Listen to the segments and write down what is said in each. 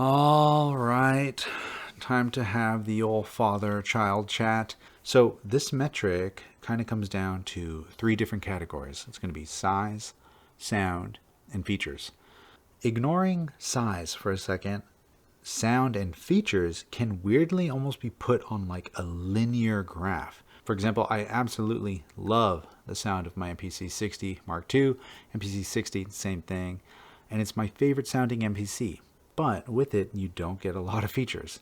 All right, time to have the old father-child chat. So this metric kind of comes down to three different categories. It's going to be size, sound, and features. Ignoring size for a second, sound and features can weirdly almost be put on like a linear graph. For example, I absolutely love the sound of my MPC 60 Mark II, MPC 60, same thing, and it's my favorite sounding MPC. But with it, you don't get a lot of features.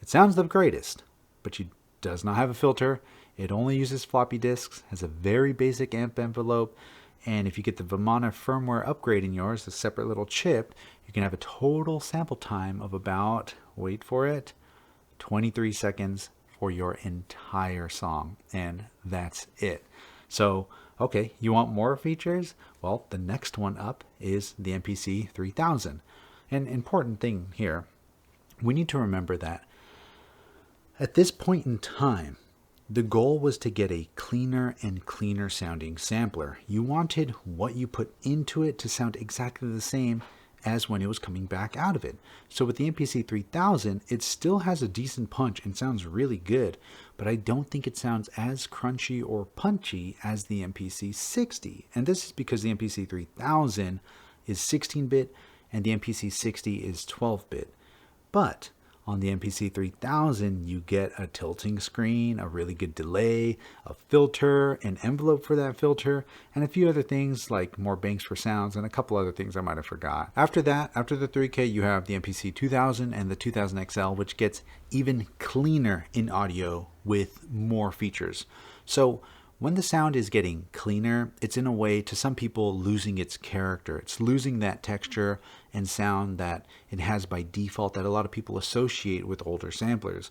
It sounds the greatest, but it does not have a filter. It only uses floppy disks, has a very basic amp envelope, and if you get the Vimana firmware upgrade in yours, a separate little chip, you can have a total sample time of about, wait for it, 23 seconds for your entire song. And that's it. So, okay, you want more features? Well, the next one up is the MPC 3000. An important thing here, we need to remember that at this point in time, the goal was to get a cleaner and cleaner sounding sampler. You wanted what you put into it to sound exactly the same as when it was coming back out of it. So with the MPC 3000, it still has a decent punch and sounds really good, but I don't think it sounds as crunchy or punchy as the MPC 60. And this is because the MPC 3000 is 16-bit and the MPC 60 is 12-bit. But on the MPC 3000, you get a tilting screen, a really good delay, a filter, an envelope for that filter, and a few other things like more banks for sounds and a couple other things I might have forgot. After that, after the 3K, you have the MPC 2000 and the 2000 XL, which gets even cleaner in audio with more features. So when the sound is getting cleaner, it's in a way to some people losing its character. It's losing that texture and sound that it has by default that a lot of people associate with older samplers.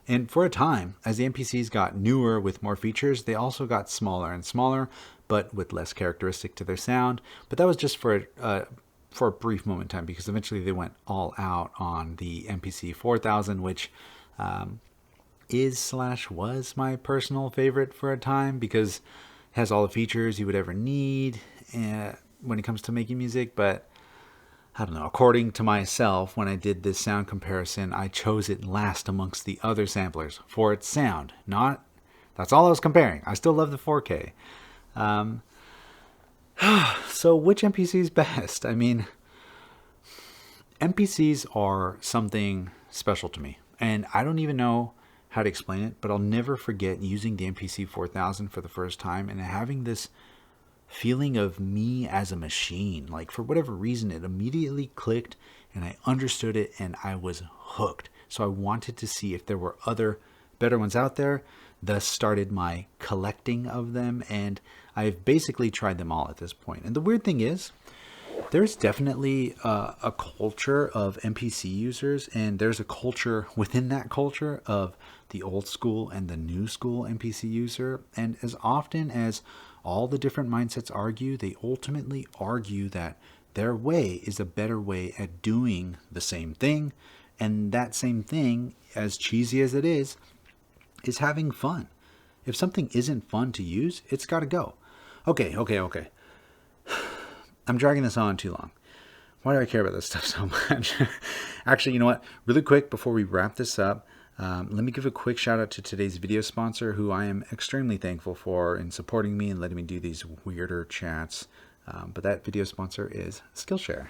And for a time, as the MPCs got newer with more features, they also got smaller and smaller, but with less characteristic to their sound. But that was just for a brief moment in time, because eventually they went all out on the MPC 4000, which was my personal favorite for a time because it has all the features you would ever need when it comes to making music. But I don't know, according to myself, when I did this sound comparison, I chose it last amongst the other samplers for its sound. That's all I was comparing. I still love the 4K. So which MPC is best? I mean, MPCs are something special to me, and I don't even know how to explain it, but I'll never forget using the MPC 4000 for the first time and having this feeling of me as a machine. Like, for whatever reason, it immediately clicked and I understood it and I was hooked. So I wanted to see if there were other better ones out there, thus started my collecting of them, and I've basically tried them all at this point. And the weird thing is, there's definitely a culture of MPC users, and there's a culture within that culture of the old school and the new school MPC user. And as often as all the different mindsets argue, they ultimately argue that their way is a better way at doing the same thing. And that same thing, as cheesy as it is having fun. If something isn't fun to use, it's got to go. Okay. I'm dragging this on too long. Why do I care about this stuff so much? Actually, you know what? Really quick, before we wrap this up, let me give a quick shout out to today's video sponsor, who I am extremely thankful for in supporting me and letting me do these weirder chats. But that video sponsor is SkillShare.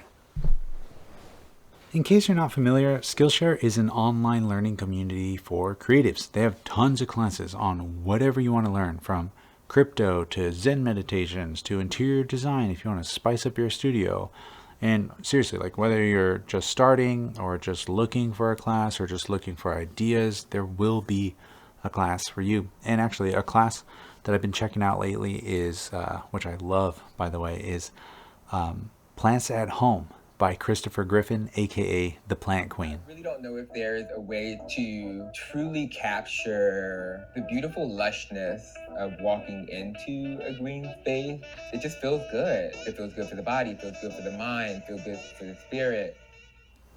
In case you're not familiar, SkillShare is an online learning community for creatives. They have tons of classes on whatever you want to learn, from crypto to Zen meditations to interior design if you want to spice up your studio. And seriously, like, whether you're just starting or just looking for a class or just looking for ideas, there will be a class for you. And actually, a class that I've been checking out lately is, which I love, by the way, is Plants at Home by Christopher Griffin, aka the Plant Queen. I really don't know if there's a way to truly capture the beautiful lushness of walking into a green space. It just feels good. It feels good for the body, it feels good for the mind, it feels good for the spirit.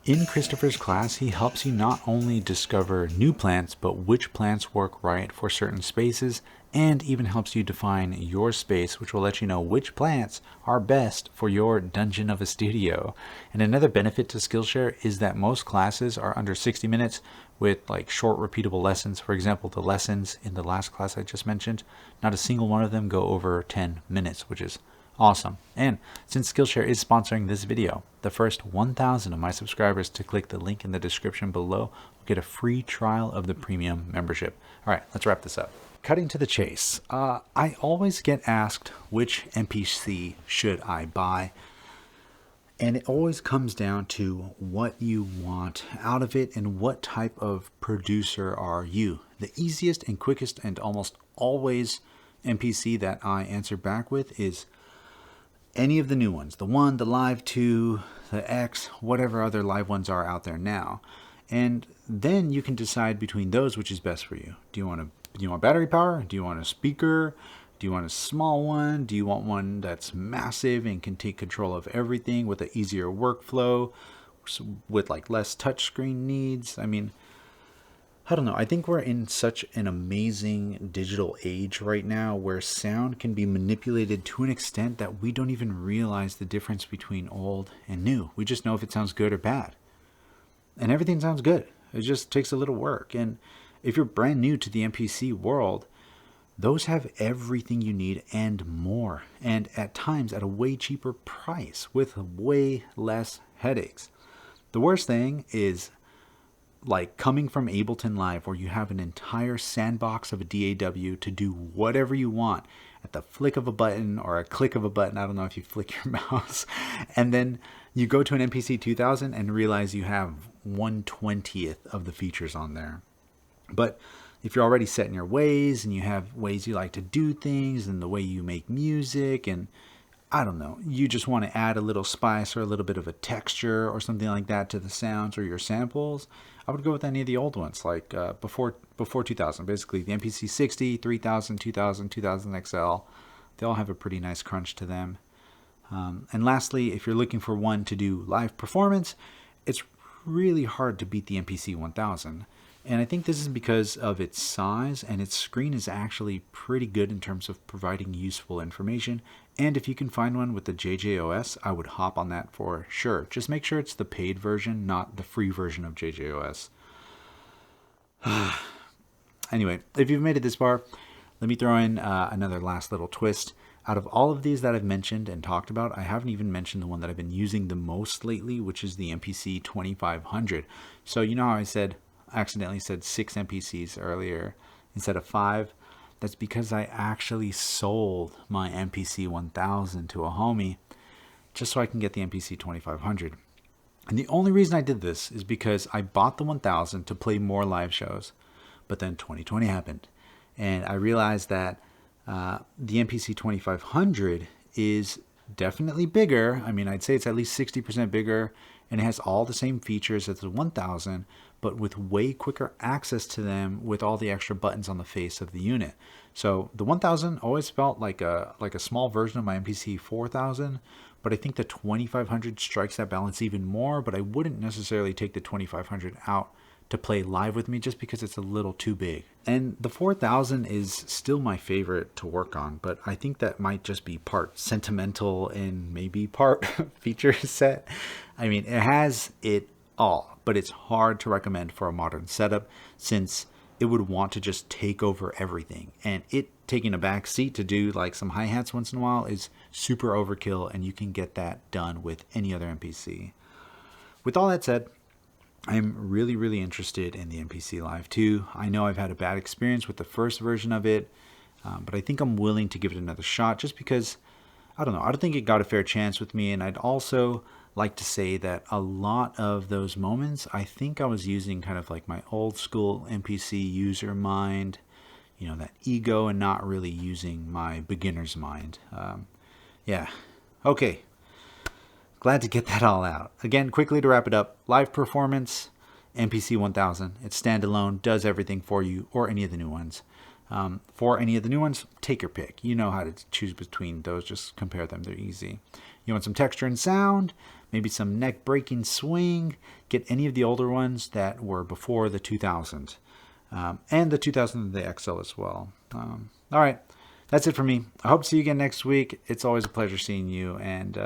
In Christopher's class, he helps you not only discover new plants, but which plants work right for certain spaces, and even helps you define your space, which will let you know which plants are best for your dungeon of a studio. And another benefit to Skillshare is that most classes are under 60 minutes with like short repeatable lessons. For example, the lessons in the last class I just mentioned, not a single one of them go over 10 minutes, which is awesome. And since Skillshare is sponsoring this video, the first 1,000 of my subscribers to click the link in the description below will get a free trial of the premium membership. All right, let's wrap this up. Cutting to the chase, I always get asked which MPC should I buy, and it always comes down to what you want out of it and what type of producer are you. The easiest and quickest and almost always MPC that I answer back with is any of the new ones, the 1, the Live 2, the X, whatever other live ones are out there now. And then you can decide between those which is best for you. Do you want battery power? Do you want a speaker? Do you want a small one? Do you want one that's massive and can take control of everything with an easier workflow, with like less touchscreen needs? I mean, I don't know. I think we're in such an amazing digital age right now where sound can be manipulated to an extent that we don't even realize the difference between old and new. We just know if it sounds good or bad. And everything sounds good. It just takes a little work. And if you're brand new to the MPC world, those have everything you need and more. And at times at a way cheaper price with way less headaches. The worst thing is like coming from Ableton Live, where you have an entire sandbox of a DAW to do whatever you want at the flick of a button or a click of a button. I don't know if you flick your mouse. And then you go to an MPC 2000 and realize you have 1/20th of the features on there. But if you're already set in your ways and you have ways you like to do things and the way you make music, and I don't know, you just want to add a little spice or a little bit of a texture or something like that to the sounds or your samples, I would go with any of the old ones, like before 2000. Basically, the MPC 60, 3000, 2000, 2000 XL, they all have a pretty nice crunch to them. And lastly, if you're looking for one to do live performance, it's really hard to beat the MPC 1000. And I think this is because of its size, and its screen is actually pretty good in terms of providing useful information. And if you can find one with the JJOS, I would hop on that for sure. Just make sure it's the paid version, not the free version of JJOS. Anyway, if you've made it this far, let me throw in another last little twist. Out of all of these that I've mentioned and talked about, I haven't even mentioned the one that I've been using the most lately, which is the MPC 2500. So you know how I accidentally said 6 MPCs earlier instead of 5? That's because I actually sold my MPC 1000 to a homie just so I can get the MPC 2500. And the only reason I did this is because I bought the 1000 to play more live shows, but then 2020 happened. And I realized that the MPC 2500 is definitely bigger. I mean, I'd say it's at least 60% bigger, and it has all the same features as the 1000, but with way quicker access to them with all the extra buttons on the face of the unit. So the 1000 always felt like a small version of my MPC 4000, but I think the 2500 strikes that balance even more, but I wouldn't necessarily take the 2500 out to play live with me just because it's a little too big. And the 4000 is still my favorite to work on, but I think that might just be part sentimental and maybe part feature set. I mean, it has it all, but it's hard to recommend for a modern setup since it would want to just take over everything, and it taking a back seat to do like some hi-hats once in a while is super overkill, and you can get that done with any other MPC. With all that said, I'm really interested in the MPC Live 2. I know I've had a bad experience with the first version of it, but I think I'm willing to give it another shot just because, I don't know, I don't think it got a fair chance with me. And I'd also like to say that a lot of those moments, I think I was using kind of like my old school MPC user mind, you know, that ego, and not really using my beginner's mind. Yeah. Okay. Glad to get that all out. Again, quickly to wrap it up, live performance, MPC 1000. It's standalone, does everything for you, or any of the new ones. For any of the new ones, take your pick. You know how to choose between those. Just compare them. They're easy. You want some texture and sound, maybe some neck-breaking swing. Get any of the older ones that were before the 2000. And the 2000 the XL as well. All right. That's it for me. I hope to see you again next week. It's always a pleasure seeing you. And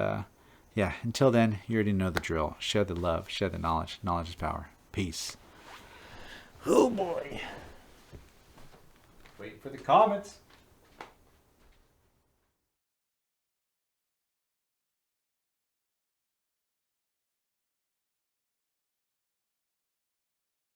yeah, until then, you already know the drill. Share the love. Share the knowledge. Knowledge is power. Peace. Oh, boy. Wait for the comments.